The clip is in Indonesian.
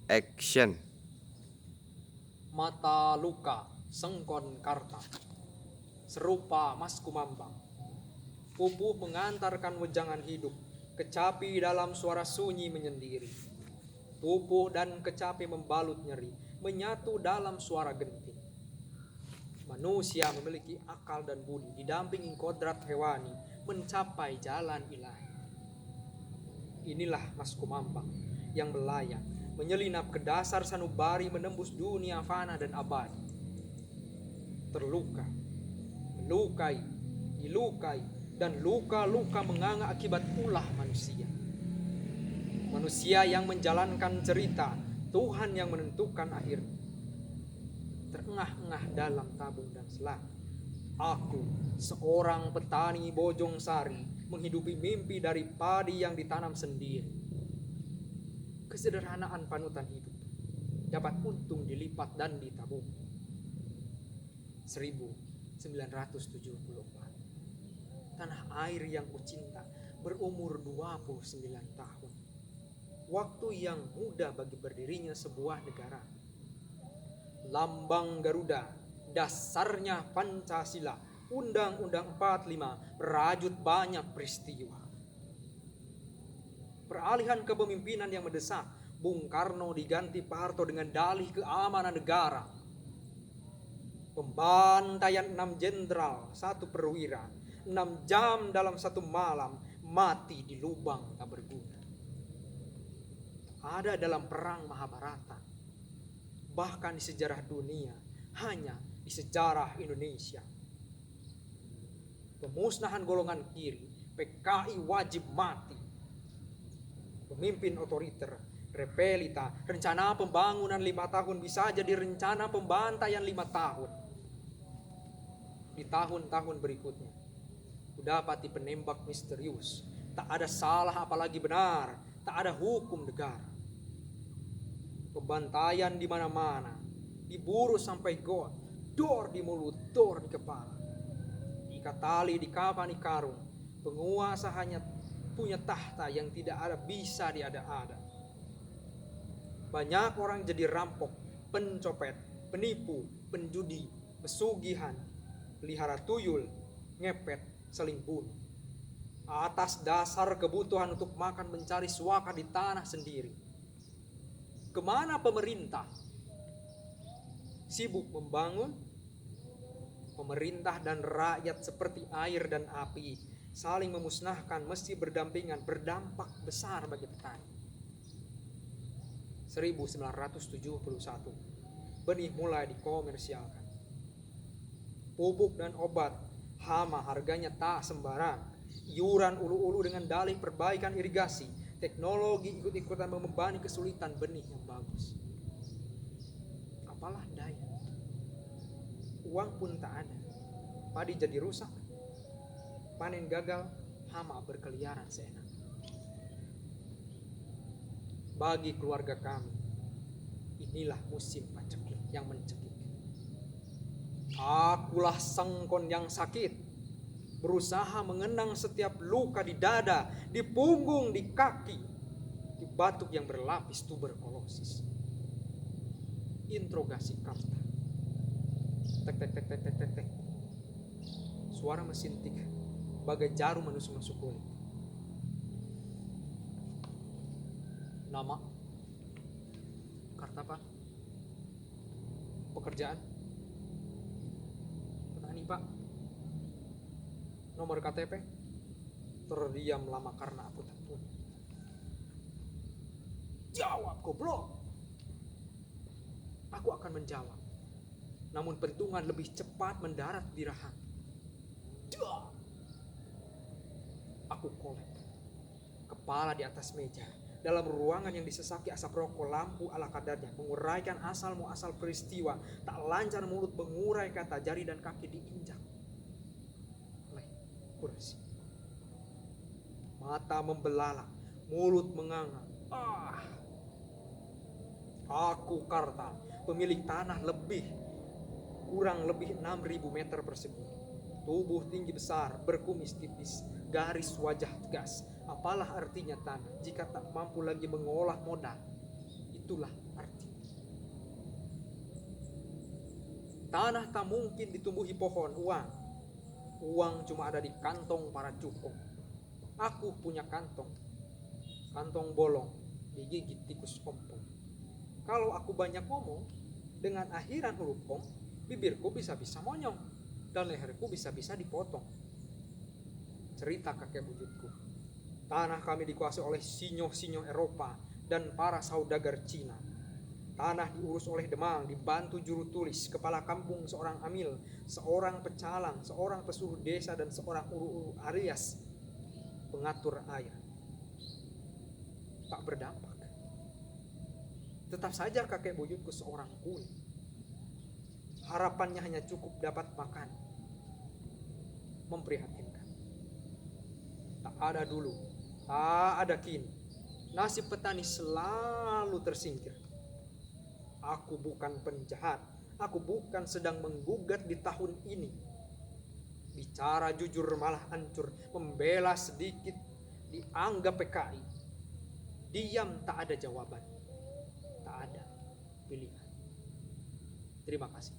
Action. Mata luka sengkon karta, serupa mas kumambang. Pupuh mengantarkan wejangan hidup, kecapi dalam suara sunyi menyendiri. Pupuh dan kecapi membalut nyeri, menyatu dalam suara genting. Manusia memiliki akal dan budi, didampingi kodrat hewani, mencapai jalan ilahi. Inilah mas kumambang yang melayang, menyelinap ke dasar sanubari, menembus dunia fana dan abadi. Terluka, melukai, dilukai, dan luka-luka menganga akibat ulah manusia. Manusia yang menjalankan cerita, Tuhan yang menentukan akhirnya. Terengah-engah dalam tabung dan selang. Aku, seorang petani Bojong Sari, menghidupi mimpi dari padi yang ditanam sendiri. Kesederhanaan panutan hidup dapat untung dilipat dan ditabung. 1974. Tanah air yang kucinta berumur 29 tahun. Waktu yang mudah bagi berdirinya sebuah negara. Lambang Garuda, dasarnya Pancasila, Undang-Undang 45, merajut banyak peristiwa. Peralihan kepemimpinan yang mendesak, Bung Karno diganti Pak Harto dengan dalih keamanan negara. Pembantaian 6 jenderal, 1 perwira, 6 jam dalam 1 malam, mati di lubang tak berguna. Ada dalam perang Mahabharata, bahkan di sejarah dunia, hanya di sejarah Indonesia. Pemusnahan golongan kiri, PKI wajib mati. Pemimpin otoriter, repelita, rencana pembangunan 5 tahun bisa jadi rencana pembantaian 5 tahun. Di tahun-tahun berikutnya, kudapati penembak misterius, tak ada salah apalagi benar, tak ada hukum negara. Pembantaian di mana-mana, diburu sampai got, dor di mulut, dor di kepala. Ikat tali di kafani karung, penguasa hanya punya tahta yang tidak ada bisa diada-ada. Banyak orang jadi rampok, pencopet, penipu, penjudi, pesugihan, pelihara tuyul, ngepet, saling bunuh. Atas dasar kebutuhan untuk makan mencari suaka di tanah sendiri. Kemana pemerintah? Sibuk membangun. Pemerintah dan rakyat seperti air dan api, saling memusnahkan, mesti berdampingan, berdampak besar bagi petani. 1971, benih mulai dikomersialkan. Pupuk dan obat hama harganya tak sembarang. Iuran ulu-ulu dengan dalih perbaikan irigasi. Teknologi ikut-ikutan membebani kesulitan benih yang bagus. Apalah daya, uang pun tak ada, padi jadi rusak, panen gagal, hama berkeliaran seenak. Bagi keluarga kami, inilah musim paceklik yang mencekik. Akulah sengkon yang sakit, berusaha mengenang setiap luka di dada, di punggung, di kaki, di batuk yang berlapis tuberkulosis. Interogasi karta. Tek tek tek tek tek tek tek. Suara mesin tik bagai jarum menusuk-nusuk kulit. Nama? Karta apa? Pekerjaan? Petani Pak. Nomor KTP? Terdiam lama karena aku tak punya. Jawab goblok. Aku akan menjawab, namun pentungan lebih cepat mendarat di rahang. Aku kolek, kepala di atas meja, dalam ruangan yang disesaki asap rokok, lampu ala kadarnya menguraikan asal muasal peristiwa. Tak lancar mulut mengurai kata, jari dan kaki diinjak oleh kursi. Mata membelalak, mulut menganga. Aku Karta, pemilik tanah kurang lebih 6.000 meter persegi. Tubuh tinggi besar, berkumis tipis, garis wajah tegas. Apalah artinya tanah jika tak mampu lagi mengolah modal? Itulah arti. Tanah tak mungkin ditumbuhi pohon uang. Uang cuma ada di kantong para cukong. Aku punya kantong. Kantong bolong, digigit tikus ompong. Kalau aku banyak ngomong, dengan akhiran huruf ong, bibirku bisa-bisa monyong, dan leherku bisa-bisa dipotong. Cerita kakek buyutku. Tanah kami dikuasai oleh sinyo-sinyo Eropa dan para saudagar Cina. Tanah diurus oleh Demang, dibantu juru tulis, kepala kampung seorang amil, seorang pecalang, seorang pesuruh desa, dan seorang uru-uru Arias, pengatur air. Tak berdampak. Tetap saja kakek buyutku seorang kuli. Harapannya hanya cukup dapat makan. Memprihatinkan. Tak ada dulu, tak ada kini. Nasib petani selalu tersingkir. Aku bukan penjahat, aku bukan sedang menggugat di tahun ini. Bicara jujur malah hancur, membela sedikit dianggap PKI. Diam tak ada jawaban, tak ada pilihan. Terima kasih.